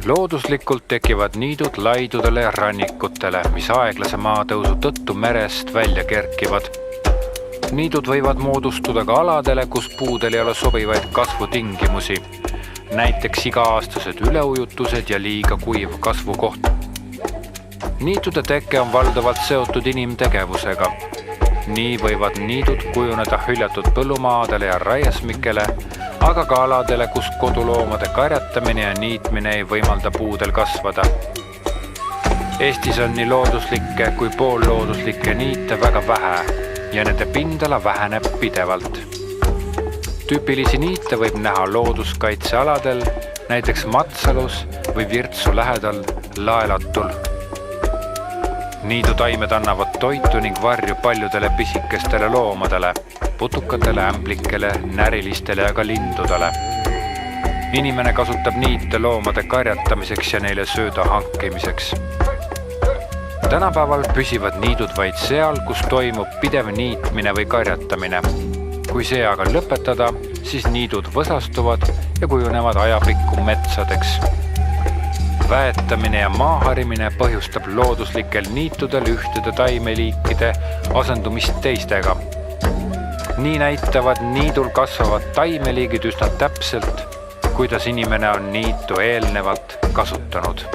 Looduslikult tekivad niidud laidudele ja rannikutele, mis aeglase maatõusu tõttu merest välja kerkivad. Niidud võivad moodustuda ka aladele, kus puudel ei ole sobivaid kasvutingimusi, näiteks iga-aastased üleujutused ja liiga kuiv kasvukoht. Niitude teke on valdavalt seotud inimtegevusega. Nii võivad niidud kujuneda hüljatud põllumaadele ja raiesmikele, aga ka aladele, kus koduloomade karjatamine ja niitmine ei võimalda puudel kasvada. Eestis on nii looduslikke kui poollooduslikke niite väga vähe ja nende pindala väheneb pidevalt. Tüüpilisi niite võib näha looduskaitsealadel, näiteks Matsalus või Virtsu lähedal Laelatul. Niidutaimed annavad toitu ning varju paljudele pisikestele loomadele, putukatele, ämblikele, närilistele ja ka lindudele. Inimene kasutab niite loomade karjatamiseks ja neile sööda hankimiseks. Tänapäeval püsivad niidud vaid seal, kus toimub pidev niitmine või karjatamine. Kui see aga lõpetada, siis niidud võsastuvad ja kujunevad ajapikku metsadeks. Väetamine ja maaharimine põhjustab looduslikel niitudel ühtede taimeliikide asendumist teistega. Nii näitavad niidul kasvavad taimeliigid üsna täpselt, kuidas inimene on niitu eelnevalt kasutanud.